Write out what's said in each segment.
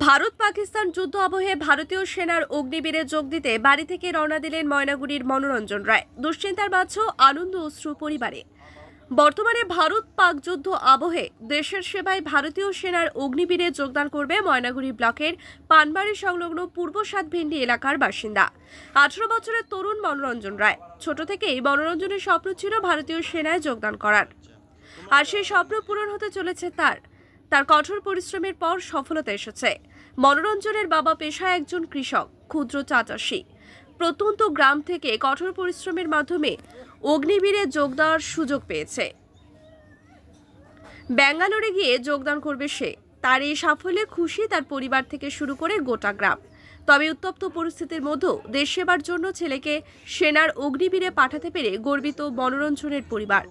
ভারত পাকিস্তান যুদ্ধ আবহে ভারতীয় সেনার অগ্নিবীরে যোগ দিতে বাড়ি থেকে রওনা দিলেন ময়নাগুড়ির মনোরঞ্জন রায়। দুশ্চিন্তার মাঝেও আনন্দ অশ্রু পরিবারে। বর্তমানে ভারত পাক যুদ্ধ আবহে দেশের সেবায় ভারতীয় সেনার অগ্নিবীরে যোগদান করবে ময়নাগুড়ি ব্লকের পানবাড়ি সংলগ্ন পূর্ব সাতভেন্ডি এলাকার বাসিন্দা 18 বছরের তরুণ মনোরঞ্জন রায়। ছোট থেকেই মনোরঞ্জনের স্বপ্ন ছিল ভারতীয় সেনায় যোগদান করার, আর সেই স্বপ্ন পূরণ হতে চলেছে তার কঠোর পরিশ্রমের পর সফলতা এসেছে। মনোরঞ্জনের বাবা পেশায় একজন কৃষক, ক্ষুদ্র চা চাষী। প্রত্যন্ত গ্রাম থেকে কঠোর পরিশ্রমের মাধ্যমে অগ্নিবীরে যোগ দেওয়ার সুযোগ পেয়েছে। ব্যাঙ্গালোরে গিয়ে যোগদান করবে সে। তার এই সাফল্যে খুশি তার পরিবার থেকে শুরু করে গোটা গ্রাম। তবে উত্তপ্ত পরিস্থিতির মধ্যেও দেশ সেবার জন্য ছেলেকে সেনার অগ্নিবীরে পাঠাতে পেরে গর্বিত মনোরঞ্জনের পরিবার।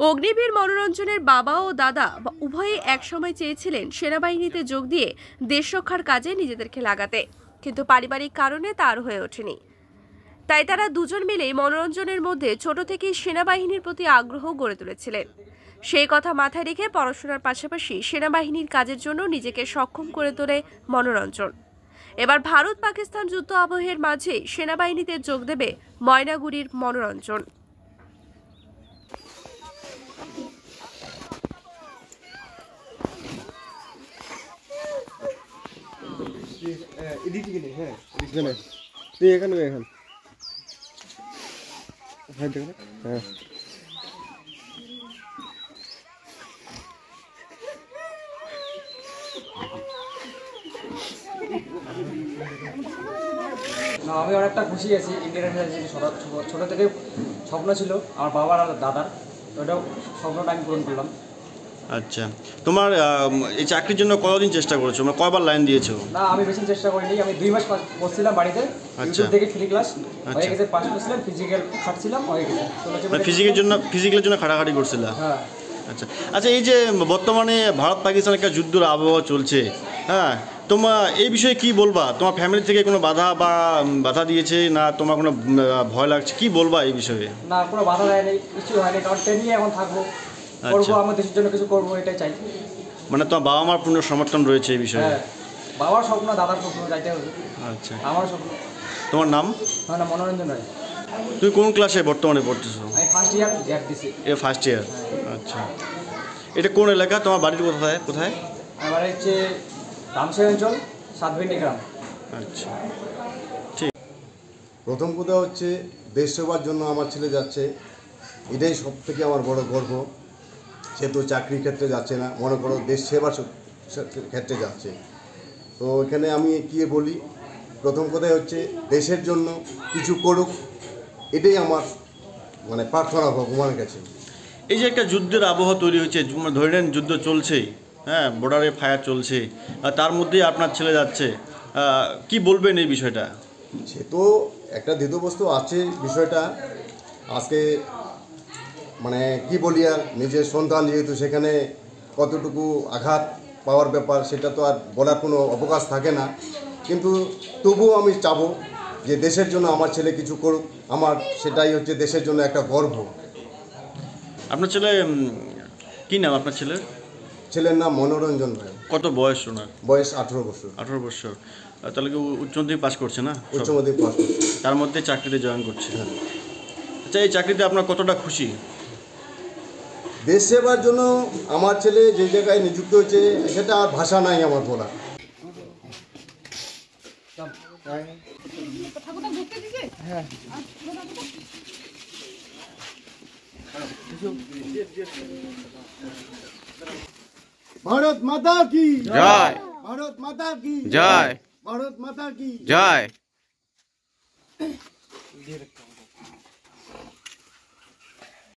অগ্নিবীর মনোরঞ্জনের বাবা ও দাদা উভয়ই একসময় চেয়েছিলেন সেনাবাহিনীতে যোগ দিয়ে দেশ রক্ষার কাজে নিজেদেরকে লাগাতে, কিন্তু পারিবারিক কারণে তা আর হয়ে ওঠেনি। তাই তারা দুজন মিলেই মনোরঞ্জনের মধ্যে ছোট থেকেই সেনাবাহিনীর প্রতি আগ্রহ গড়ে তুলেছিলেন। সেই কথা মাথায় রেখে পড়াশোনার পাশাপাশি সেনাবাহিনীর কাজের জন্য নিজেকে সক্ষম করে তোলে মনোরঞ্জন। এবার ভারত পাকিস্তান যুদ্ধ আবহের মাঝে সেনাবাহিনীতে যোগ দেবে ময়নাগুড়ির মনোরঞ্জন। আমি অনেকটা খুশি আছি। ইন্ডিয়ান ছোট থেকে স্বপ্ন ছিল আমার বাবার আর দাদার, ওটাও স্বপ্নটা আমি পূরণ করলাম। আচ্ছা, তোমার এই চাকরির জন্য কতদিন চেষ্টা করেছো? মানে কয়বার লাইন দিয়েছো? না, আমি বেশি চেষ্টা করিনি। আমি 2 মাস বসছিলাম বাড়িতে, ইউটিউব থেকে ফ্রি ক্লাস হয়ে গেছে, পাস করছিলাম, ফিজিক্যাল খাটছিলাম, হয়ে গেছে। ফিজিক্যালের জন্য খাটাখাটি করছিলা? হ্যাঁ। আচ্ছা আচ্ছা, এই যে বর্তমানে ভারত পাকিস্তানের একটা যুদ্ধের আবহাওয়া চলছে, হ্যাঁ, তোমার এই বিষয়ে কি বলবা? তোমার ফ্যামিলি থেকে কোনো বাধা দিয়েছে না? তোমার কোনো ভয় লাগছে? কি বলবা এই বিষয়ে? না, কোনো বাধা দেয়নি, কিছু হয়নি, কারণ ট্রেনিংয়ে এখন থাকবো, করবো, আমার দেশের জন্য কিছু করবো, এটাই চাই। মানে তোমার বাবা মার পূর্ণ সমর্থন রয়েছে এই বিষয়ে? হ্যাঁ, বাবার স্বপ্ন, দাদার স্বপ্ন, যাইতে হবে। আচ্ছা, আমার স্বপ্ন। তোমার নাম? আমার নাম মনোরঞ্জন রায়। তুমি কোন ক্লাসে বর্তমানে পড়তেছো? আমি ফার্স্ট ইয়ার দিছি। First year. আচ্ছা, এটা কোন এলাকা? তোমার বাড়ির কোথায়? আমার হচ্ছে রামসাই অঞ্চল, সাতভেন্ডি গ্রাম। আচ্ছা, ঠিক। প্রথম কথা হচ্ছে দেশ সেবার জন্য আমার ছেলে যাচ্ছে, এটাই সব থেকে আমার বড় গর্ব। সে তো চাকরির ক্ষেত্রে যাচ্ছে না, মনে করো দেশ সেবার ক্ষেত্রে যাচ্ছে। তো এখানে আমি কি বলি, প্রথম কথাই হচ্ছে দেশের জন্য কিছু করুক, এটাই আমার মানে প্রার্থনা ভগবানের কাছে। এই যে একটা যুদ্ধের আবহাওয়া তৈরি হয়েছে, ধরে নেন যুদ্ধ চলছেই, হ্যাঁ, বর্ডারে ফায়ার চলছে, আর তার মধ্যেই আপনার ছেলে যাচ্ছে, কি বলবেন এই বিষয়টা? সে তো একটা দ্বিতীয়বস্তু আছে বিষয়টা। আজকে মানে কি বলি, আর নিজের সন্তান যেহেতু, সেখানে কতটুকু আঘাত পাওয়ার ব্যাপার সেটা তো আর বলার কোনো অবকাশ থাকে না। কিন্তু তবুও আমি চাবো যে দেশের জন্য আমার ছেলে কিছু করুক, আমার সেটাই হচ্ছে দেশের জন্য একটা গর্ব। আপনার ছেলে কি নাম? আপনার ছেলের নাম মনোরঞ্জন রায়। কত বয়স ওনার? বয়স 18 বছর। 18 বছর। তাহলে কি উচ্চ মাধ্যমিক পাস করছে না? উচ্চ মাধ্যমিক পাস করছে, তার মধ্যে চাকরিতে জয়েন করছে। হ্যাঁ। আচ্ছা, এই চাকরিতে আপনার কতটা খুশি? দেশ সেবার জন্য আমার ছেলে যে জায়গায় নিযুক্ত হয়েছে, সেটা আর ভাষা নাই আমার বলা। ভারত মাতা কি জয়, ভারত মাতা কি জয়, ভারত মাতা কি জয়।